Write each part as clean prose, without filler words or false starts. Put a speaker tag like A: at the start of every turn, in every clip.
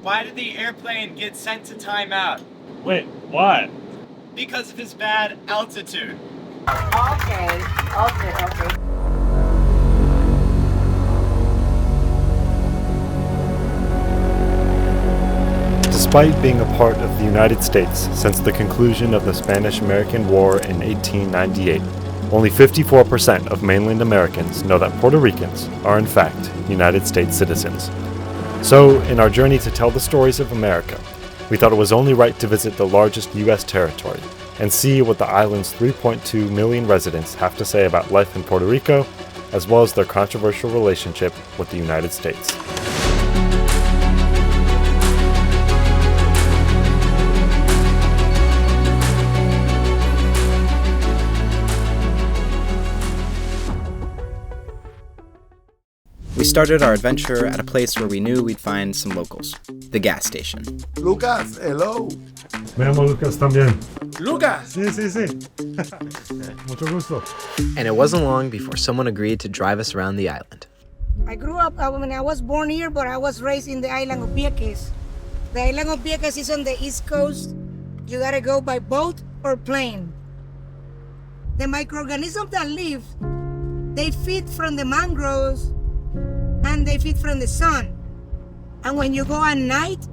A: Why did the airplane get sent to timeout?
B: Wait, why?
A: Because of his bad altitude.
C: Okay.
D: Despite being a part of the United States since the conclusion of the Spanish-American War in 1898, only 54% of mainland Americans know that Puerto Ricans are in fact United States citizens. So, in our journey to tell the stories of America, we thought it was only right to visit the largest U.S. territory and see what the island's 3.2 million residents have to say about life in Puerto Rico, as well as their controversial relationship with the United States.
E: We started our adventure at a place where we knew we'd find some locals, the gas station.
F: Lucas, hello.
D: Me llamo Lucas también.
F: Lucas.
D: Sí. Mucho gusto.
E: And it wasn't long before someone agreed to drive us around the island.
C: I grew up, I was born here, but I was raised in the island of Vieques. The island of Vieques is on the east coast. You gotta go by boat or plane. The microorganisms that live, they feed from the mangroves and they feed from the sun. And when you go at night,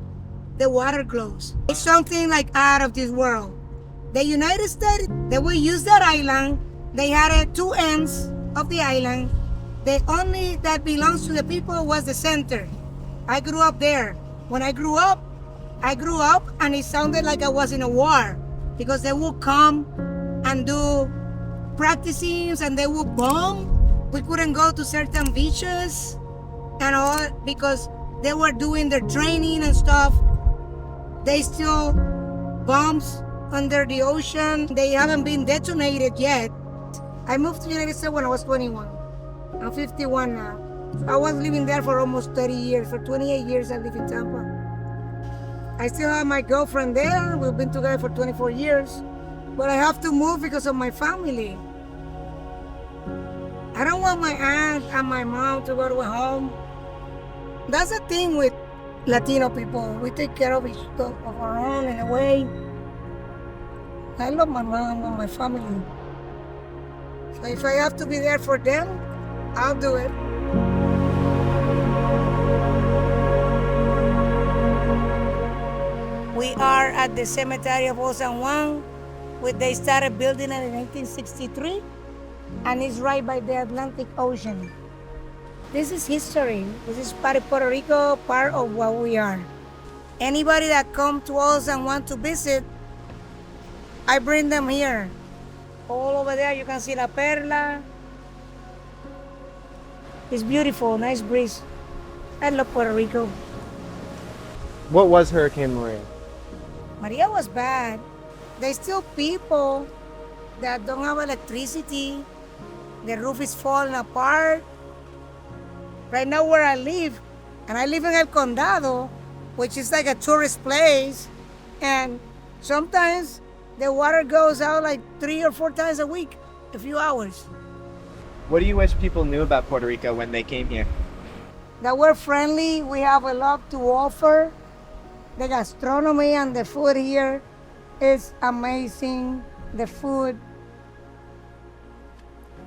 C: the water glows. It's something like out of this world. The United States, they will use that island. They had two ends of the island. The only that belongs to the people was the center. I grew up there. When I grew up and it sounded like I was in a war because they would come and do practicing and they would bomb. We couldn't go to certain beaches and all because they were doing their training and stuff. They still bombs under the ocean. They haven't been detonated yet. I moved to the United States when I was 21. I'm 51 now. I was living there for almost 30 years. For 28 years, I live in Tampa. I still have my girlfriend there. We've been together for 24 years. But I have to move because of my family. I don't want my aunt and my mom to go to a home. That's the thing with Latino people. We take care of our own in a way. I love my mom and my family. So if I have to be there for them, I'll do it. We are at the cemetery of Old San Juan, which they started building it in 1963, and it's right by the Atlantic Ocean. This is history. This is part of Puerto Rico, part of what we are. Anybody that come to us and want to visit, I bring them here. All over there, you can see La Perla. It's beautiful, nice breeze. I love Puerto Rico.
G: What was Hurricane Maria?
C: Maria was bad. There's still people that don't have electricity. The roof is falling apart. Right now where I live, and I live in El Condado, which is like a tourist place, and sometimes the water goes out like 3 or 4 times a week, a few hours.
G: What do you wish people knew about Puerto Rico when they came here?
C: That we're friendly, we have a lot to offer. The gastronomy and the food here is amazing. The food,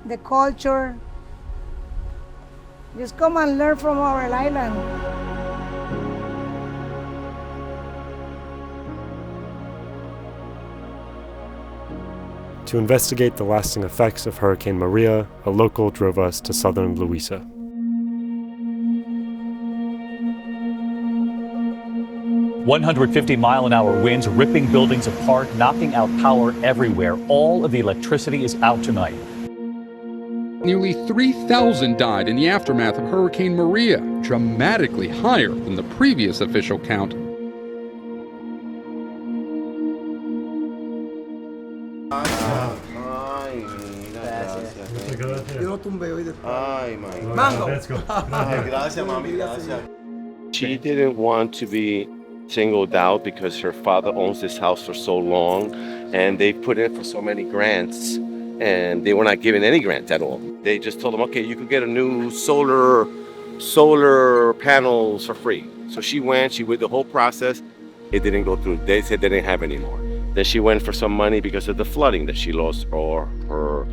C: the culture. Just come and learn from our island.
D: To investigate the lasting effects of Hurricane Maria, a local drove us to southern Louisa.
B: "150-mile-an-hour winds ripping buildings apart, knocking out power everywhere. All of the electricity is out tonight."
H: Nearly 3,000 died in the aftermath of Hurricane Maria, dramatically higher than the previous official count.
I: She didn't want to be singled out because her father owns this house for so long, and they put in for so many grants, and they were not given any grants at all. They just told them, okay, you could get a new solar panels for free. So she went the whole process. It didn't go through. They said they didn't have any more. Then she went for some money because of the flooding, that she lost all her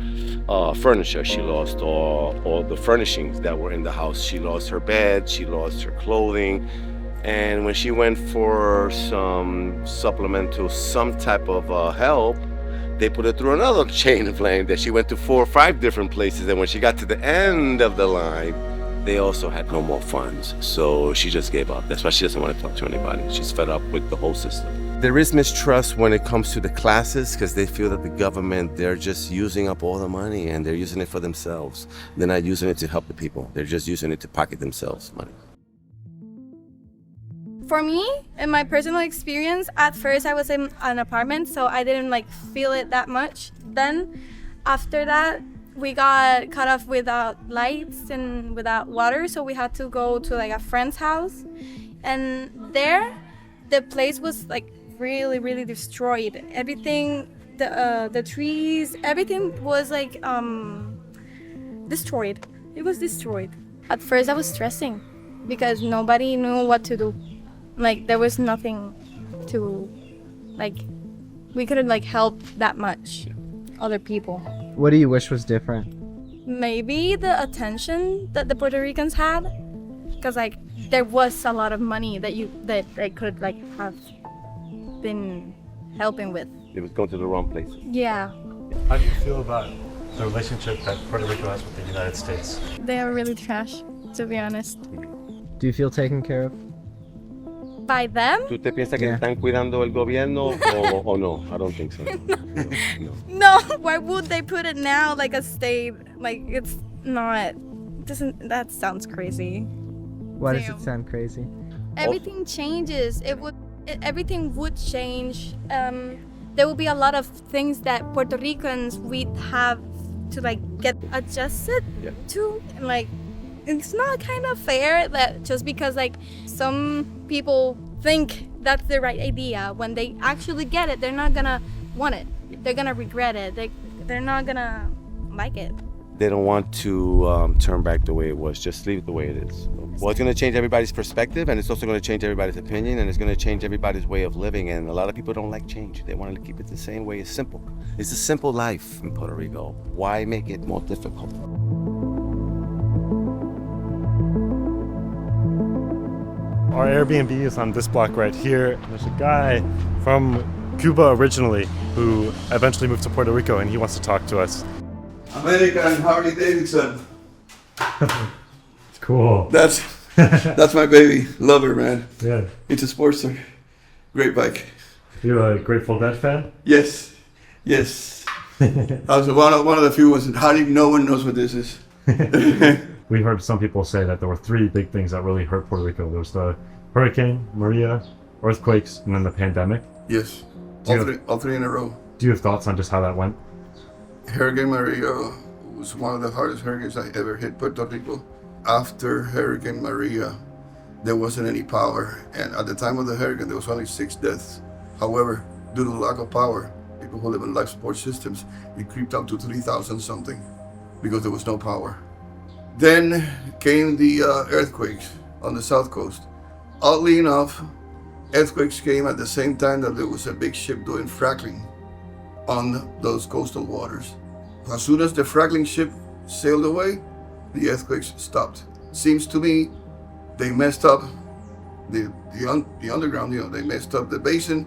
I: furniture. She lost all the furnishings that were in the house. She lost her bed, she lost her clothing. And when she went for some supplemental, some type of help, they put her through another chain of line that she went to 4 or 5 different places. And when she got to the end of the line, they also had no more funds. So she just gave up. That's why she doesn't want to talk to anybody. She's fed up with the whole system. There is mistrust when it comes to the classes because they feel that the government, they're just using up all the money and they're using it for themselves. They're not using it to help the people. They're just using it to pocket themselves money.
J: For me, in my personal experience, at first I was in an apartment, so I didn't feel it that much. Then after that, we got cut off without lights and without water, so we had to go to a friend's house. And there, the place was really, really destroyed. Everything, the trees, everything was destroyed. It was destroyed. At first I was stressing because nobody knew what to do. There was nothing to, we couldn't help that much other people.
G: What do you wish was different?
J: Maybe the attention that the Puerto Ricans had, because there was a lot of money that they could have been helping with.
I: It was going to the wrong place.
J: Yeah.
D: How do you feel about the relationship that Puerto Rico has with the United States?
J: They are really trash, to be honest.
G: Do you feel taken care of?
J: By them?
I: ¿Tú te piensas que están cuidando el gobierno o no? I don't think so. No.
J: No, why would they put it now a state? It's not. That sounds crazy.
G: Why does it sound crazy?
J: Everything changes. Everything would change. There will be a lot of things that Puerto Ricans we'd have to get adjusted to. It's not kind of fair that just because some people think that's the right idea, when they actually get it, they're not gonna want it. They're gonna regret it. They're not gonna like it.
I: They don't want to turn back the way it was. Just leave it the way it is. Well, it's going to change everybody's perspective, and it's also going to change everybody's opinion, and it's going to change everybody's way of living. And a lot of people don't like change. They want to keep it the same way. It's simple. It's a simple life in Puerto Rico. Why make it more difficult?
D: Our Airbnb is on this block right here. There's a guy from Cuba originally who eventually moved to Puerto Rico, and he wants to talk to us.
F: American Harley Davidson.
D: It's cool.
F: That's my baby. Love her, man.
D: Yeah.
F: It's a Sportster. Great bike.
D: You a Grateful Dead fan?
F: Yes. I was one of the few ones that hardly no one knows what this is.
D: We heard some people say that there were 3 big things that really hurt Puerto Rico. There was the Hurricane Maria, earthquakes, and then the pandemic.
F: Yes. All three in a row.
D: Do you have thoughts on just how that went?
F: Hurricane Maria was one of the hardest hurricanes I ever hit Puerto Rico. After Hurricane Maria, there wasn't any power. And at the time of the hurricane, there was only 6 deaths. However, due to the lack of power, people who live in life support systems, it creeped up to 3,000 something because there was no power. Then came the earthquakes on the south coast. Oddly enough, earthquakes came at the same time that there was a big ship doing fracking on those coastal waters. As soon as the fracking ship sailed away, the earthquakes stopped. Seems to me they messed up the underground, they messed up the basin,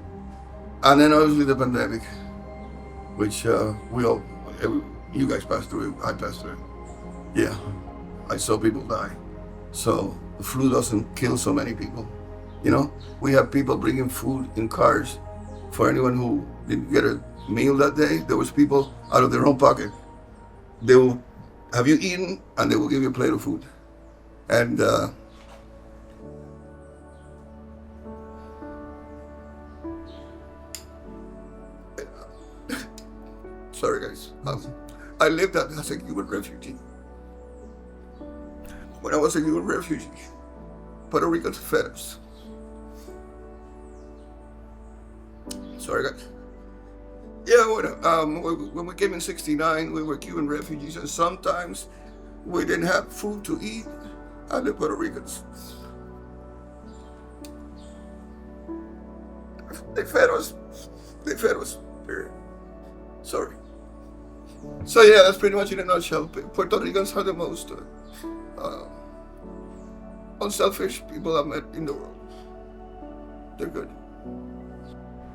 F: and then obviously the pandemic, which you guys passed through it, I passed through it. Yeah, I saw people die. So the flu doesn't kill so many people. We have people bringing food in cars for anyone who didn't get a meal that day. There was people out of their own pocket. They will have you eaten, and they will give you a plate of food. And sorry guys, I lived that as a Cuban refugee. When I was a Cuban refugee, Puerto Ricans fed us. Sorry guys. Yeah, when we came in '69, we were Cuban refugees, and sometimes we didn't have food to eat, and the Puerto Ricans They fed us. Period. Sorry. So yeah, that's pretty much in a nutshell. Puerto Ricans are the most unselfish people I've met in the world. They're good.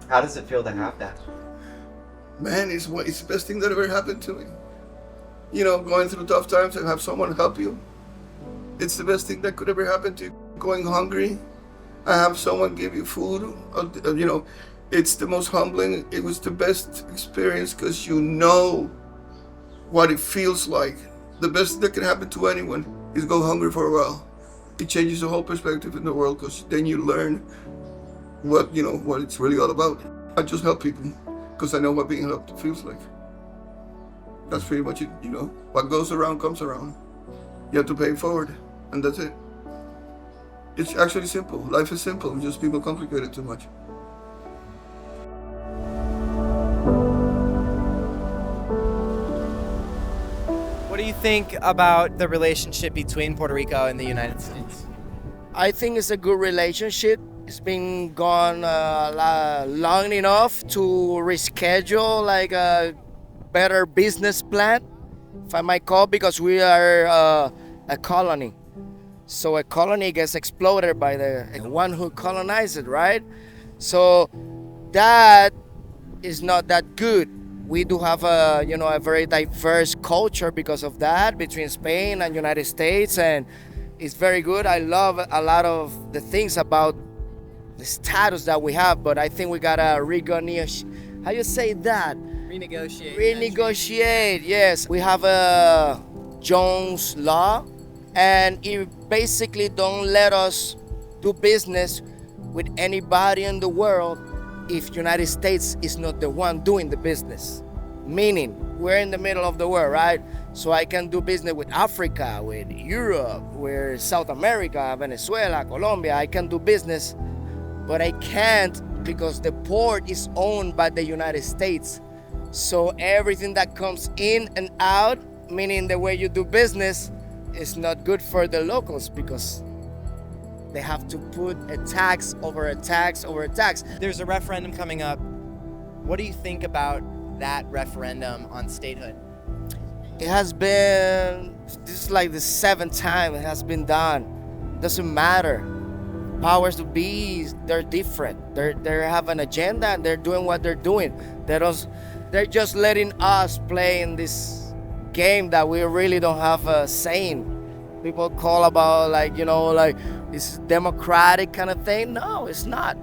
G: How does it feel to have that?
F: Man, it's the best thing that ever happened to me. You know, going through tough times and have someone help you. It's the best thing that could ever happen to you. Going hungry, I have someone give you food. You know, it's the most humbling. It was the best experience because you know what it feels like. The best that can happen to anyone is go hungry for a while. It changes the whole perspective in the world because then you learn what it's really all about. I just help people because I know what being helped feels like. That's pretty much it, you know. What goes around comes around. You have to pay it forward, and that's it. It's actually simple. Life is simple, just people complicate it too much.
G: What do you think about the relationship between Puerto Rico and the United States?
K: I think it's a good relationship. It's been gone long enough to reschedule like a better business plan, if I might call, because we are a colony. So a colony gets exploded by the one who colonized it, right? So that is not that good. We do have a very diverse culture because of that between Spain and United States, and it's very good. I love a lot of the things about the status that we have, but I think we gotta how you say that? Renegotiate, yes. We have a Jones law, and it basically don't let us do business with anybody in the world if United States is not the one doing the business. Meaning, we're in the middle of the world, right? So I can do business with Africa, with Europe, with South America, Venezuela, Colombia. I can do business, but I can't because the port is owned by the United States. So everything that comes in and out, meaning the way you do business, is not good for the locals because they have to put a tax over a tax over a tax.
G: There's a referendum coming up. What do you think about that referendum on statehood?
K: It has been, this is like the 7th time it has been done. Doesn't matter. Powers to be, they're different. They have an agenda and they're doing what they're doing. They're just letting us play in this game that we really don't have a say in. People call about like this democratic kind of thing. No, it's not.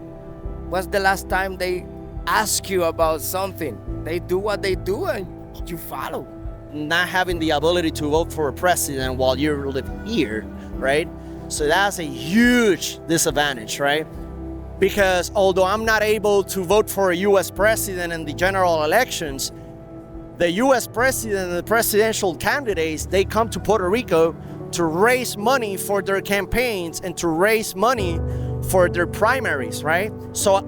K: When's the last time they ask you about something? They do what they do and you follow.
L: Not having the ability to vote for a president while you live here, right? So that's a huge disadvantage, right? Because although I'm not able to vote for a U.S. president in the general elections, the U.S. president and the presidential candidates, they come to Puerto Rico to raise money for their campaigns and to raise money for their primaries, right? So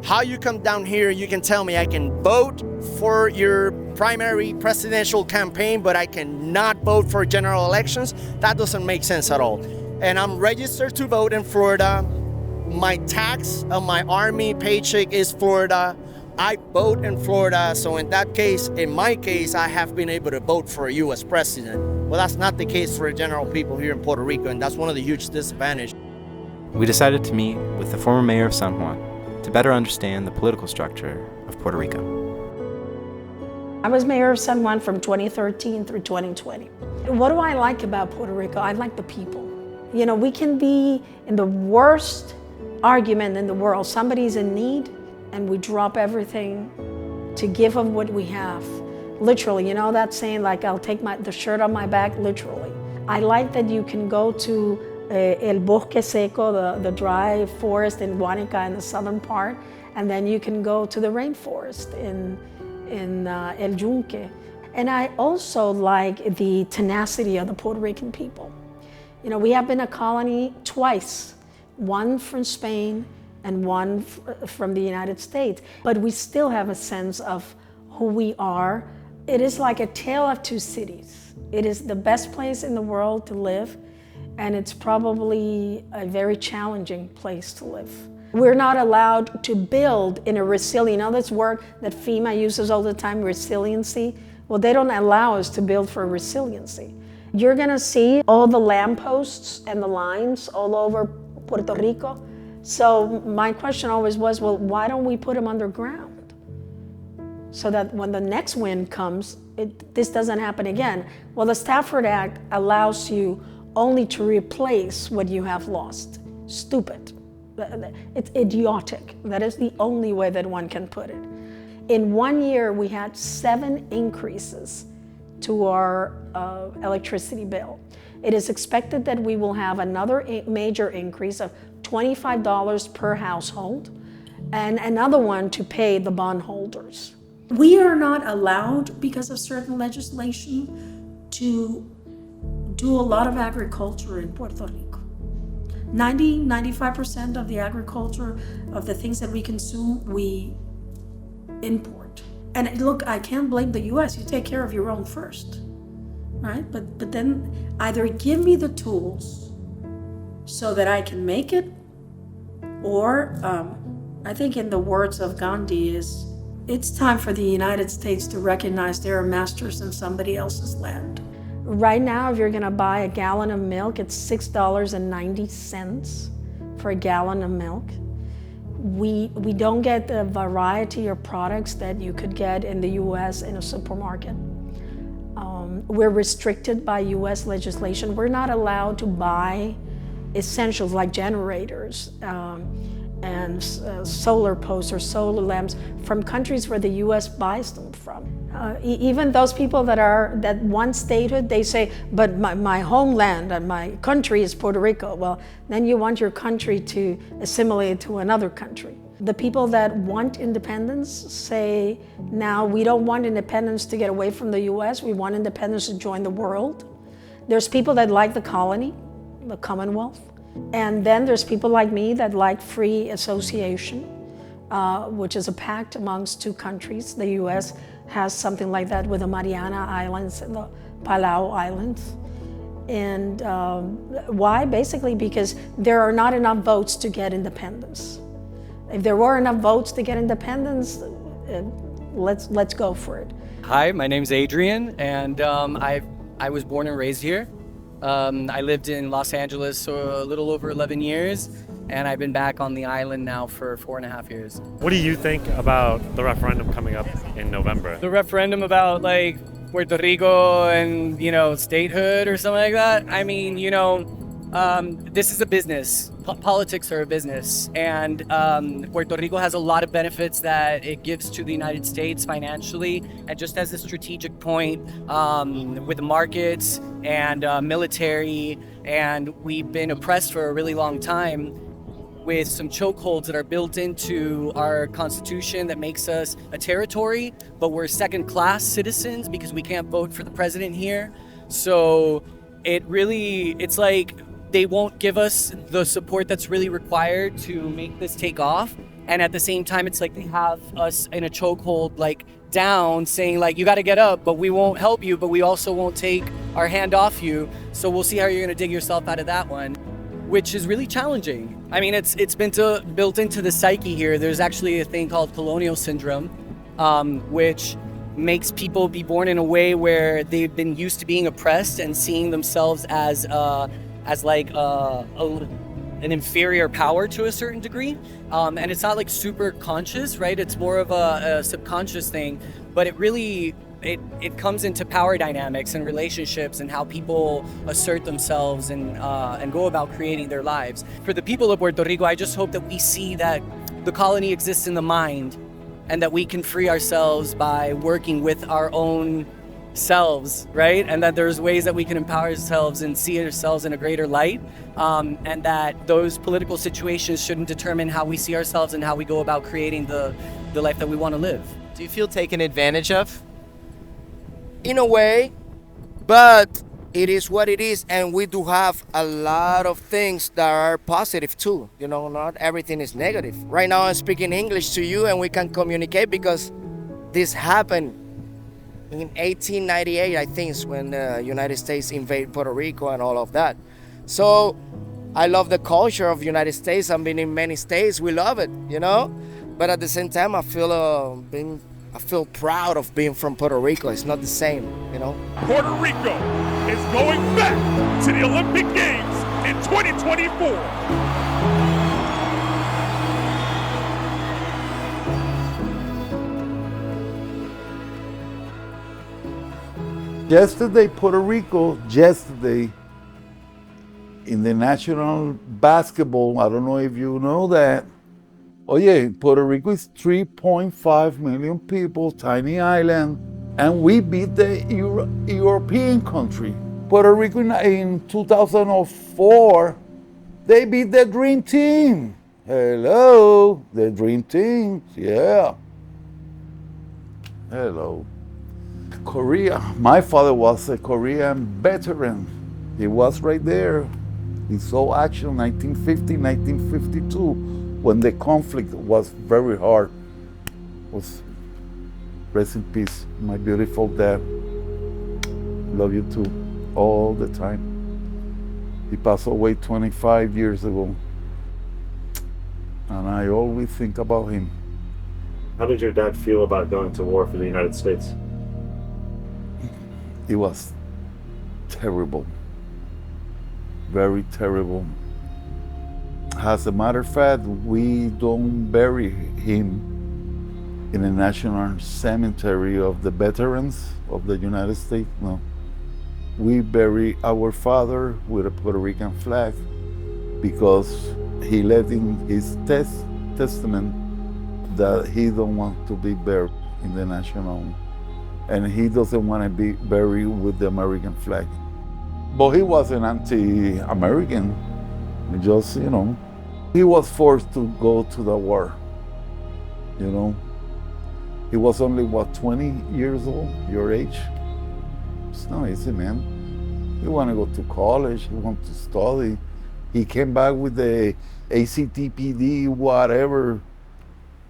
L: how you come down here, you can tell me I can vote for your primary presidential campaign, but I cannot vote for general elections? That doesn't make sense at all. And I'm registered to vote in Florida. My tax on my Army paycheck is Florida. I vote in Florida, so in that case, in my case, I have been able to vote for a U.S. president. Well, that's not the case for the general people here in Puerto Rico, and that's one of the huge disadvantages.
E: We decided to meet with the former mayor of San Juan to better understand the political structure of Puerto Rico.
M: I was mayor of San Juan from 2013 through 2020. What do I like about Puerto Rico? I like the people. You know, we can be in the worst argument in the world. Somebody's in need, and we drop everything to give them what we have. Literally, you know that saying, like, I'll take the shirt on my back, literally. I like that you can go to El Bosque Seco, the dry forest in Guanica in the southern part, and then you can go to the rainforest in El Yunque. And I also like the tenacity of the Puerto Rican people. You know, we have been a colony twice, one from Spain and one from the United States, but we still have a sense of who we are. It is like a tale of two cities. It is the best place in the world to live, and it's probably a very challenging place to live. We're not allowed to build in a resilient, you know this word that FEMA uses all the time, resiliency? Well, they don't allow us to build for resiliency. You're gonna see all the lampposts and the lines all over Puerto Rico. So my question always was, well, why don't we put them underground? So that when the next wind comes, this doesn't happen again. Well, the Stafford Act allows you only to replace what you have lost. Stupid. It's idiotic. That is the only way that one can put it. In 1 year, we had 7 increases to our electricity bill. It is expected that we will have another major increase of $25 per household and another one to pay the bondholders. We are not allowed, because of certain legislation, to do a lot of agriculture in Puerto Rico. 95% of the agriculture, of the things that we consume, we import. And look, I can't blame the US, you take care of your own first, right? But then either give me the tools so that I can make it, or I think in the words of Gandhi is, it's time for the United States to recognize they are masters in somebody else's land. Right now, if you're gonna buy a gallon of milk, it's $6.90 for a gallon of milk. We don't get the variety of products that you could get in the US in a supermarket. We're restricted by US legislation. We're not allowed to buy essentials like generators and solar posts or solar lamps from countries where the US buys them from. Even those people that want statehood, they say, but my homeland and my country is Puerto Rico. Well, then you want your country to assimilate to another country. The people that want independence say, now we don't want independence to get away from the US, we want independence to join the world. There's people that like the colony, the Commonwealth. And then there's people like me that like free association, which is a pact amongst 2 countries. The US has something like that with the Mariana Islands and the Palau Islands. And why? Basically because there are not enough votes to get independence. If there were enough votes to get independence, let's go for it.
N: Hi, my name's Adrian, and I was born and raised here. I lived in Los Angeles for a little over 11 years, and I've been back on the island now for 4.5 years.
D: What do you think about the referendum coming up in November?
N: The referendum about like Puerto Rico and, statehood or something like that? I mean, this is a business. Politics are a business, and Puerto Rico has a lot of benefits that it gives to the United States financially, and just as a strategic point with the markets and military, and we've been oppressed for a really long time with some chokeholds that are built into our constitution that makes us a territory, but we're second-class citizens because we can't vote for the president here. So it's like they won't give us the support that's really required to make this take off. And at the same time, it's like they have us in a chokehold, like down, saying like, you got to get up, but we won't help you, but we also won't take our hand off you. So we'll see how you're going to dig yourself out of that one, which is really challenging. I mean, it's been built into the psyche here. There's actually a thing called colonial syndrome, which makes people be born in a way where they've been used to being oppressed and seeing themselves as like an inferior power to a certain degree. And it's not like super conscious, right? It's more of a subconscious thing, but it really, it comes into power dynamics and relationships and how people assert themselves and go about creating their lives. For the people of Puerto Rico, I just hope that we see that the colony exists in the mind and that we can free ourselves by working with our own selves, right? And that there's ways that we can empower ourselves and see ourselves in a greater light, and that those political situations shouldn't determine how we see ourselves and how we go about creating the life that we want to live.
G: Do you feel taken advantage of?
K: In a way, but it is what it is, and we do have a lot of things that are positive too. Not everything is negative. Right now I'm speaking English to you and we can communicate because this happened in 1898, I think, is when the United States invaded Puerto Rico and all of that. So I love the culture of United States. I've been in many states. We love it, you know. But at the same time, I feel proud of being from Puerto Rico. It's not the same, you know.
O: Puerto Rico is going back to the Olympic Games in 2024.
P: Yesterday, Puerto Rico, in the national basketball, I don't know if you know that. Oh yeah, Puerto Rico is 3.5 million people, tiny island, and we beat the European country. Puerto Rico in 2004, they beat the Dream Team. Hello, the Dream Team, yeah. Hello. Korea, my father was a Korean veteran. He was right there. He saw action 1950, 1952, when the conflict was very hard. Rest in peace, my beautiful dad. Love you too, all the time. He passed away 25 years ago. And I always think about him.
D: How did your dad feel about going to war for the United States?
P: It was terrible, very terrible. As a matter of fact, we don't bury him in the National Cemetery of the Veterans of the United States, no. We bury our father with a Puerto Rican flag because he left in his testament that he don't want to be buried in the national, and he doesn't want to be buried with the American flag. But he wasn't anti-American. Just, you know, he was forced to go to the war, you know. He was only, what, 20 years old, your age? It's not easy, man. He wanted to go to college, he wanted to study. He came back with the ACTPD, whatever.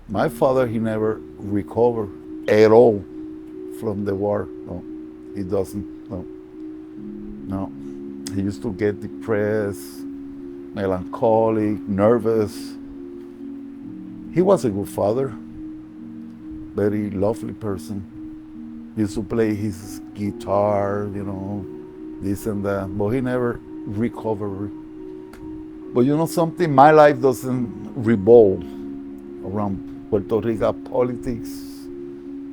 P: My father, he never recovered at all from the war. No, he doesn't, no. No, he used to get depressed, melancholic, nervous. He was a good father, very lovely person. He used to play his guitar, you know, this and that, but he never recovered. But you know something, my life doesn't revolve around Puerto Rico politics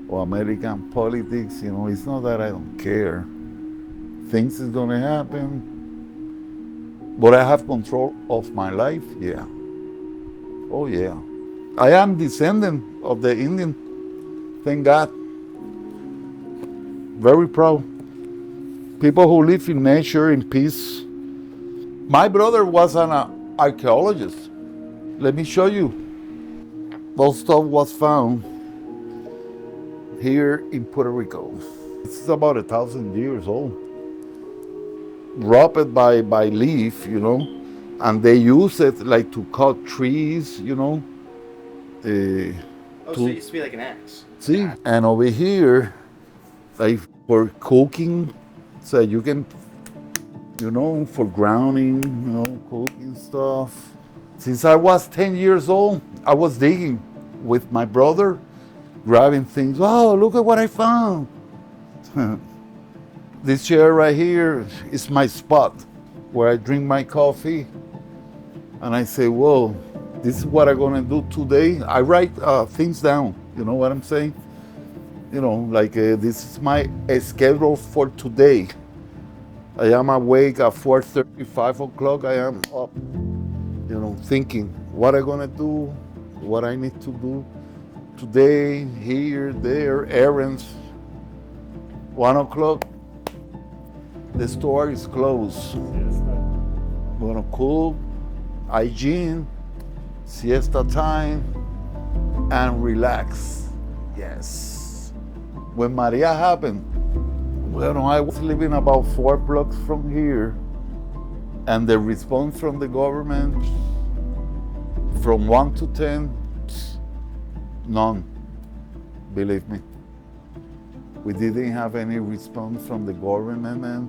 P: or American politics, you know. It's not that I don't care. Things is gonna happen, but I have control of my life, yeah. Oh yeah. I am descendant of the Indian, thank God. Very proud. People who live in nature, in peace. My brother was an archaeologist. Let me show you. Most stuff was found here in Puerto Rico. It's about 1,000 years old. Wrapped by leaf, you know, and they use it like to cut trees, you know.
E: So it used to be like an axe.
P: See, and over here, like for cooking, so you can, you know, for grounding, you know, cooking stuff. Since I was 10 years old, I was digging with my brother, grabbing things. Oh, look at what I found. This chair right here is my spot where I drink my coffee. And I say, whoa, this is what I'm gonna do today. I write things down, you know what I'm saying? You know, like this is my schedule for today. I am awake at 4:30, 5 o'clock, I am up, you know, thinking what I'm gonna do, what I need to do today, here, there, errands. 1 o'clock, the store is closed. Gonna cook, hygiene, siesta time, and relax. Yes. When Maria happened, well, I was living about 4 blocks from here, and the response from the government, from 1 to 10, none, believe me. We didn't have any response from the government, and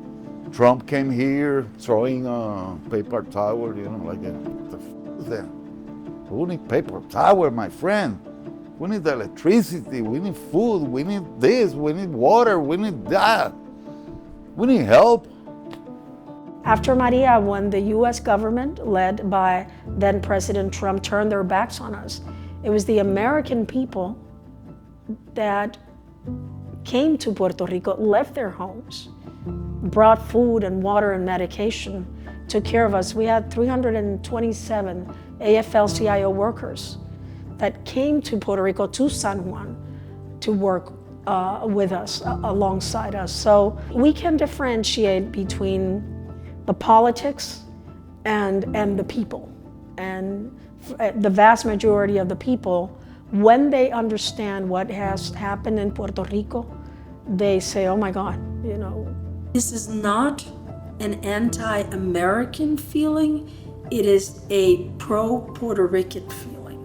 P: Trump came here throwing a paper towel, you know, like what the f is that? We need paper towel, my friend. We need electricity, we need food, we need this, we need water, we need that. We need help.
M: After Maria, when the US government, led by then President Trump, turned their backs on us, it was the American people that came to Puerto Rico, left their homes, brought food and water and medication, took care of us. We had 327 AFL-CIO workers that came to Puerto Rico, to San Juan, to work with us, alongside us. So we can differentiate between the politics and the people. And the vast majority of the people, when they understand what has happened in Puerto Rico, they say, oh my God, you know. This is not an anti-American feeling, it is a pro-Puerto Rican feeling.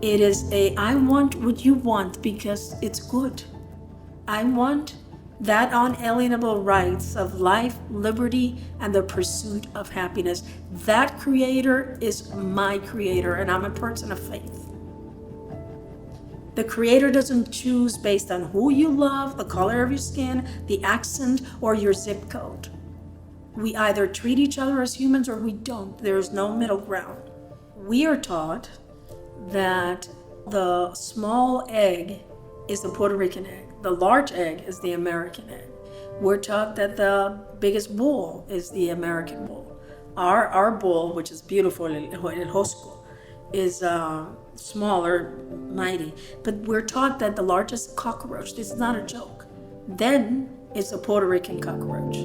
M: It is I want what you want because it's good. I want that unalienable rights of life, liberty, and the pursuit of happiness. That creator is my creator, and I'm a person of faith. The creator doesn't choose based on who you love, the color of your skin, the accent, or your zip code. We either treat each other as humans or we don't. There's no middle ground. We are taught that the small egg is the Puerto Rican egg. The large egg is the American egg. We're taught that the biggest bull is the American bull. Our bull, which is beautiful, El Josco, is smaller, mighty. But we're taught that the largest cockroach, this is not a joke, then it's a Puerto Rican cockroach.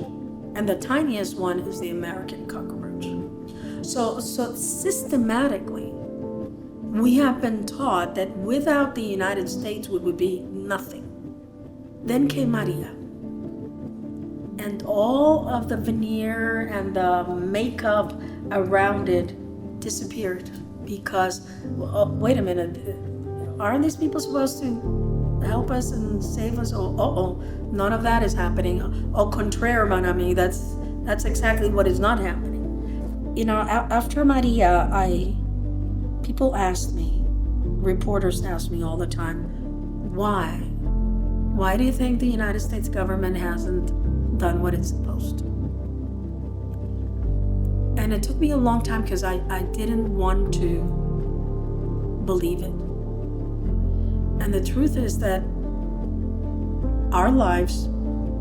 M: And the tiniest one is the American cockroach. So systematically, we have been taught that without the United States, we would be nothing. Then came Maria. And all of the veneer and the makeup around it disappeared because, wait a minute, aren't these people supposed to help us and save us? None of that is happening. Au contraire, mon ami, that's exactly what is not happening. You know, after Maria, people asked me, reporters asked me all the time, why? Why do you think the United States government hasn't done what it's supposed to? And it took me a long time because I didn't want to believe it. And the truth is that our lives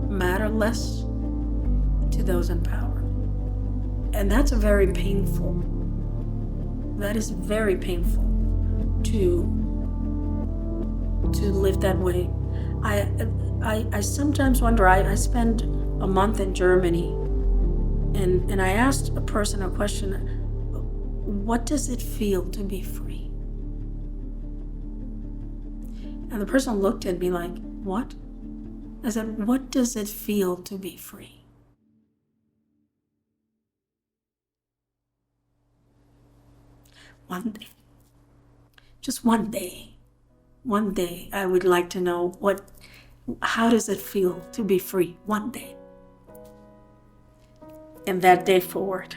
M: matter less to those in power. And that's very painful. That is very painful to live that way. I sometimes wonder, I spent a month in Germany and I asked a person a question, what does it feel to be free? And the person looked at me like, what? I said, what does it feel to be free? One day, just one day, I would like to know how does it feel to be free? One day. And that day forward,